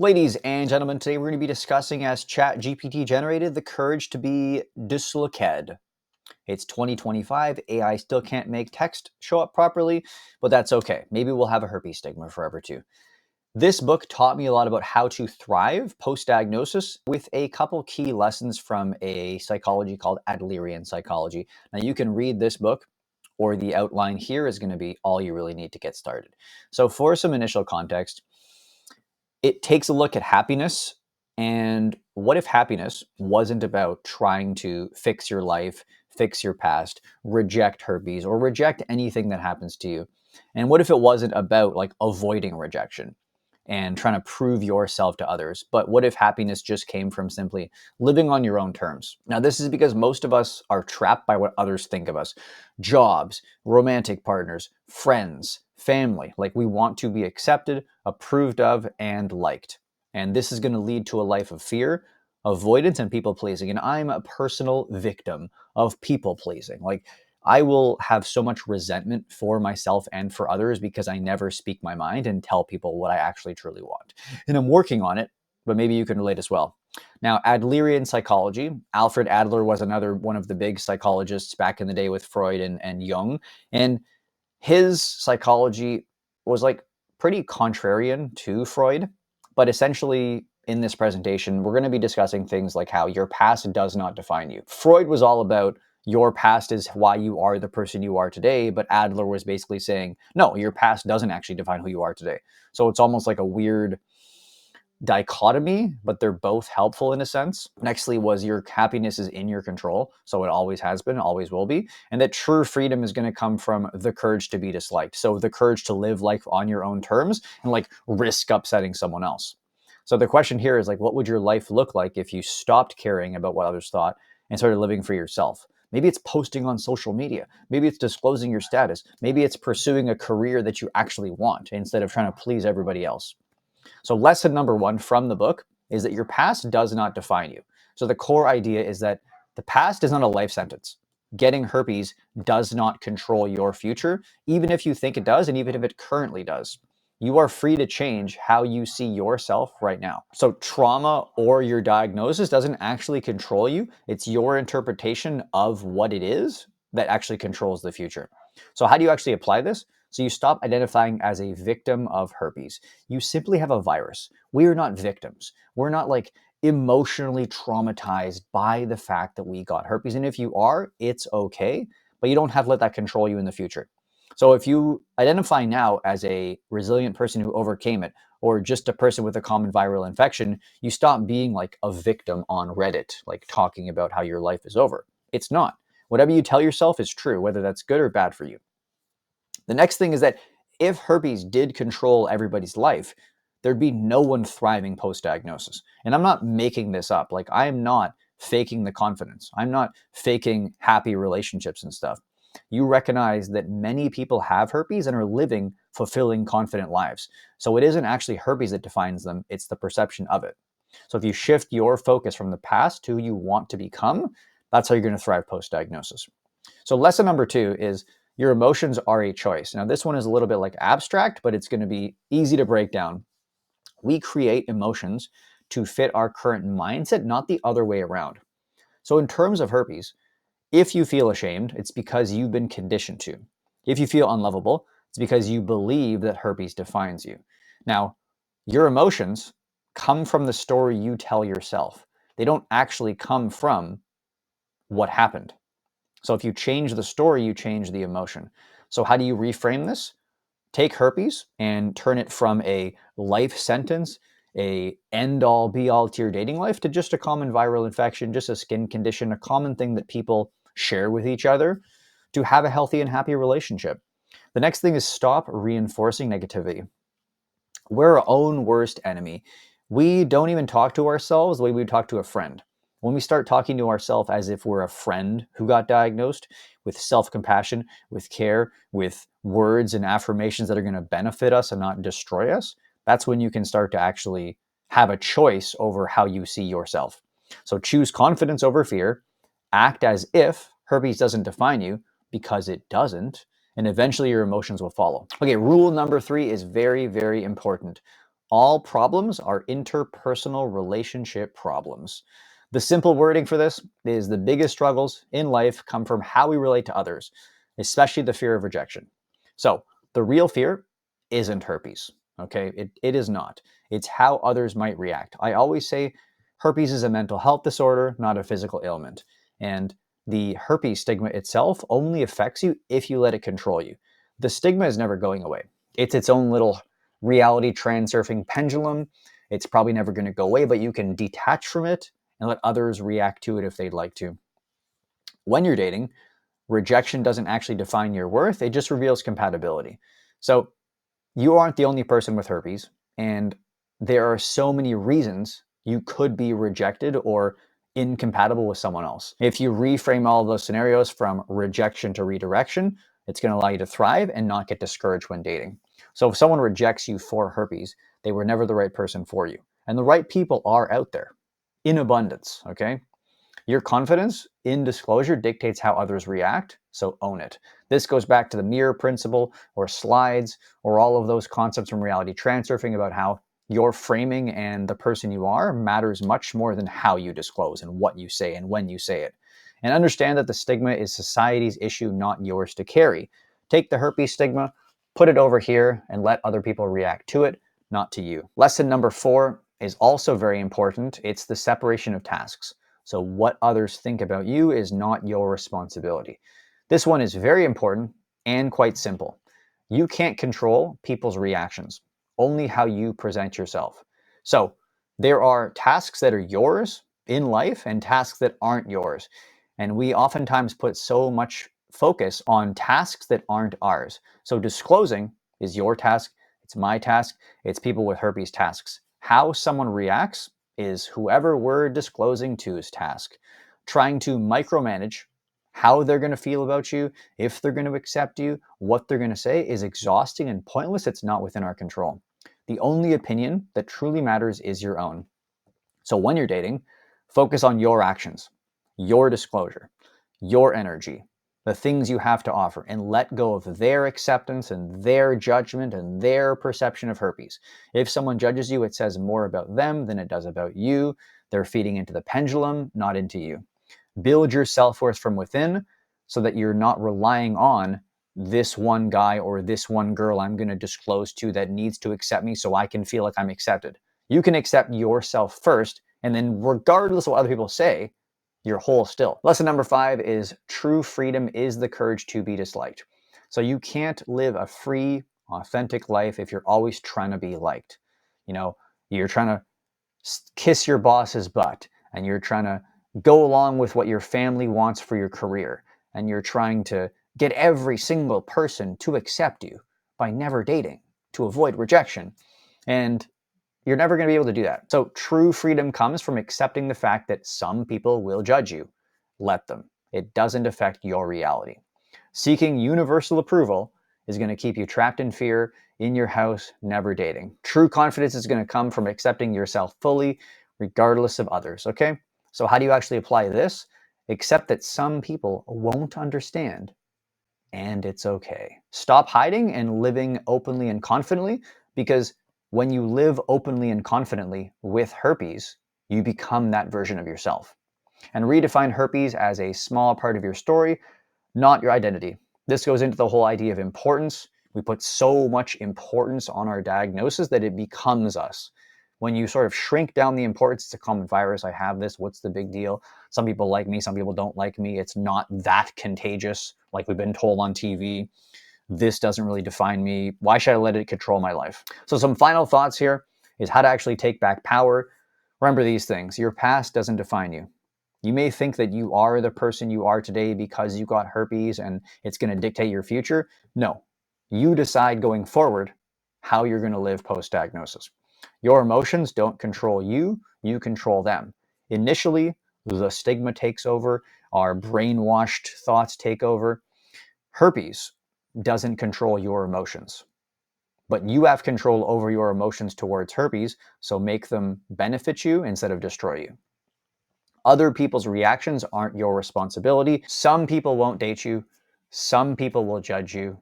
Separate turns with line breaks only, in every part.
Ladies and gentlemen, today we're going to be discussing, as ChatGPT generated, the courage to be dislocated. It's 2025, AI still can't make text show up properly, but that's okay. Maybe we'll have a herpes stigma forever too. This book taught me a lot about how to thrive post-diagnosis with a couple key lessons from a psychology called Adlerian psychology. Now you can read this book, or the outline here is going to be all you really need to get started. So for some initial context, it takes a look at happiness. And what if happiness wasn't about trying to fix your life, fix your past, reject herpes, or reject anything that happens to you? And what if it wasn't about like avoiding rejection and trying to prove yourself to others? But what if happiness just came from simply living on your own terms? Now, this is because most of us are trapped by what others think of us: jobs, romantic partners, friends, family. Like, we want to be accepted, approved of, and liked. And this is going to lead to a life of fear, avoidance, and people pleasing. And I'm a personal victim of people pleasing. Like, I will have so much resentment for myself and for others because I never speak my mind and tell people what I actually truly want. And I'm working on it, but maybe you can relate as well. Now, Adlerian psychology, Alfred Adler was another one of the big psychologists back in the day with Freud and Jung. And his psychology was like pretty contrarian to Freud, but essentially in this presentation, we're going to be discussing things like how your past does not define you. Freud was all about your past is why you are the person you are today, but Adler was basically saying, no, your past doesn't actually define who you are today. So it's almost like a weird dichotomy, but they're both helpful in a sense. Nextly was your happiness is in your control. So it always has been, always will be. And that true freedom is going to come from the courage to be disliked. So the courage to live life on your own terms and like risk upsetting someone else. So the question here is like, what would your life look like if you stopped caring about what others thought and started living for yourself? Maybe it's posting on social media. Maybe it's disclosing your status. Maybe it's pursuing a career that you actually want instead of trying to please everybody else. So lesson number one from the book is that your past does not define you. So the core idea is that the past is not a life sentence. Getting herpes does not control your future, even if you think it does, and even if it currently does. You are free to change how you see yourself right now. So trauma or your diagnosis doesn't actually control you. It's your interpretation of what it is that actually controls the future. So how do you actually apply this? So you stop identifying as a victim of herpes. You simply have a virus. We are not victims. We're not like emotionally traumatized by the fact that we got herpes. And if you are, it's okay, but you don't have to let that control you in the future. So if you identify now as a resilient person who overcame it, or just a person with a common viral infection, you stop being like a victim on Reddit, like talking about how your life is over. It's not. Whatever you tell yourself is true, whether that's good or bad for you. The next thing is that if herpes did control everybody's life, there'd be no one thriving post-diagnosis. And I'm not making this up. Like, I am not faking the confidence. I'm not faking happy relationships and stuff. You recognize that many people have herpes and are living fulfilling, confident lives. So it isn't actually herpes that defines them, it's the perception of it. So if you shift your focus from the past to who you want to become, that's how you're going to thrive post-diagnosis. So lesson number two is your emotions are a choice. Now, this one is a little bit like abstract, but it's going to be easy to break down. We create emotions to fit our current mindset, not the other way around. So in terms of herpes, if you feel ashamed, it's because you've been conditioned to. If you feel unlovable, it's because you believe that herpes defines you. Now, your emotions come from the story you tell yourself. They don't actually come from what happened. So if you change the story, you change the emotion. So how do you reframe this? Take herpes and turn it from a life sentence, a end-all be-all to your dating life, to just a common viral infection, just a skin condition, a common thing that people share with each other to have a healthy and happy relationship. The next thing is stop reinforcing negativity. We're our own worst enemy. We don't even talk to ourselves the way we would talk to a friend. When we start talking to ourselves as if we're a friend who got diagnosed, with self-compassion, with care, with words and affirmations that are going to benefit us and not destroy us, that's when you can start to actually have a choice over how you see yourself. So choose confidence over fear. Act as if herpes doesn't define you, because it doesn't, and eventually your emotions will follow. Okay, rule number three is very, very important. All problems are interpersonal relationship problems. The simple wording for this is the biggest struggles in life come from how we relate to others, especially the fear of rejection. So the real fear isn't herpes, okay? It is not. It's how others might react. I always say herpes is a mental health disorder, not a physical ailment. And the herpes stigma itself only affects you if you let it control you. The stigma is never going away. It's its own little reality transurfing pendulum. It's probably never going to go away, but you can detach from it and let others react to it if they'd like to. When you're dating, rejection doesn't actually define your worth, it just reveals compatibility. So you aren't the only person with herpes, and there are so many reasons you could be rejected or incompatible with someone else. If you reframe all of those scenarios from rejection to redirection, it's going to allow you to thrive and not get discouraged when dating. So if someone rejects you for herpes, they were never the right person for you. And the right people are out there in abundance, okay? Your confidence in disclosure dictates how others react, so own it. This goes back to the mirror principle or slides or all of those concepts from reality transurfing about how your framing and the person you are matters much more than how you disclose and what you say and when you say it. And understand that the stigma is society's issue, not yours to carry. Take the herpes stigma, put it over here, and let other people react to it, not to you. Lesson number 4 is also very important. It's the separation of tasks. So what others think about you is not your responsibility. This one is very important and quite simple. You can't control people's reactions, only how you present yourself. So there are tasks that are yours in life and tasks that aren't yours. And we oftentimes put so much focus on tasks that aren't ours. So disclosing is your task, it's my task, it's people with herpes tasks. How someone reacts is whoever we're disclosing to's task. Trying to micromanage how they're going to feel about you, if they're going to accept you, what they're going to say is exhausting and pointless. It's not within our control. The only opinion that truly matters is your own. So when you're dating, focus on your actions, your disclosure, your energy, the things you have to offer, and let go of their acceptance and their judgment and their perception of herpes. If someone judges you, it says more about them than it does about you. They're feeding into the pendulum, not into you. Build your self-worth from within so that you're not relying on this one guy or this one girl I'm going to disclose to that needs to accept me so I can feel like I'm accepted. You can accept yourself first, and then regardless of what other people say, you're whole still. Lesson number 5 is true freedom is the courage to be disliked. So you can't live a free, authentic life if you're always trying to be liked. You know, you're trying to kiss your boss's butt, and you're trying to go along with what your family wants for your career, and you're trying to get every single person to accept you by never dating to avoid rejection. And you're never going to be able to do that. So true freedom comes from accepting the fact that some people will judge you. Let them. It doesn't affect your reality. Seeking universal approval is going to keep you trapped in fear, in your house, never dating. True confidence is going to come from accepting yourself fully, regardless of others, okay? So how do you actually apply this? Accept that some people won't understand, and it's okay. Stop hiding and living openly and confidently, because when you live openly and confidently with herpes, you become that version of yourself. And redefine herpes as a small part of your story, not your identity. This goes into the whole idea of importance. We put so much importance on our diagnosis that it becomes us. When you sort of shrink down the importance, it's a common virus. I have this. What's the big deal? Some people like me. Some people don't like me. It's not that contagious, like we've been told on TV. This doesn't really define me. Why should I let it control my life? So some final thoughts here is how to actually take back power. Remember these things. Your past doesn't define you. You may think that you are the person you are today because you got herpes and it's going to dictate your future. No, you decide going forward how you're going to live post-diagnosis. Your emotions don't control you, you control them. Initially, the stigma takes over, our brainwashed thoughts take over. Herpes doesn't control your emotions, but you have control over your emotions towards herpes, so make them benefit you instead of destroy you. Other people's reactions aren't your responsibility. Some people won't date you. Some people will judge you.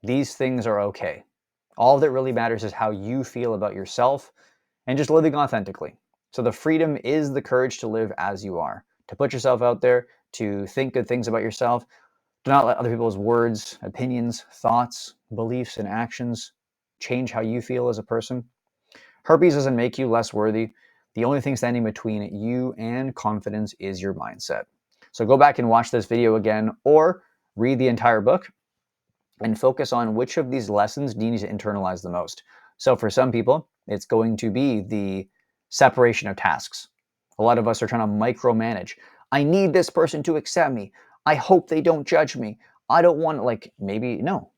These things are okay. All that really matters is how you feel about yourself and just living authentically. So the freedom is the courage to live as you are, to put yourself out there, to think good things about yourself. Do not let other people's words, opinions, thoughts, beliefs, and actions change how you feel as a person. Herpes doesn't make you less worthy. The only thing standing between you and confidence is your mindset. So go back and watch this video again or read the entire book and focus on which of these lessons do you need to internalize the most. So for some people, it's going to be the separation of tasks. A lot of us are trying to micromanage. I need this person to accept me. I hope they don't judge me. I don't want, like, maybe, no.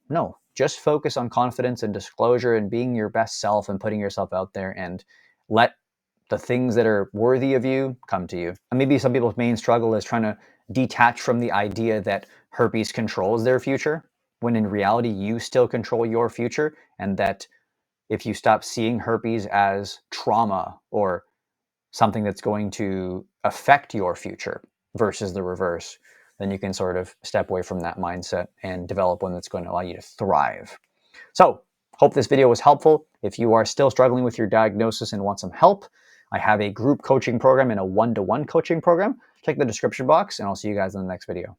Just focus on confidence and disclosure and being your best self and putting yourself out there and let the things that are worthy of you come to you. And maybe some people's main struggle is trying to detach from the idea that herpes controls their future, when in reality, you still control your future. And that if you stop seeing herpes as trauma or something that's going to affect your future versus the reverse, then you can sort of step away from that mindset and develop one that's going to allow you to thrive. So, hope this video was helpful. If you are still struggling with your diagnosis and want some help, I have a group coaching program and a one-to-one coaching program. Check the description box, and I'll see you guys in the next video.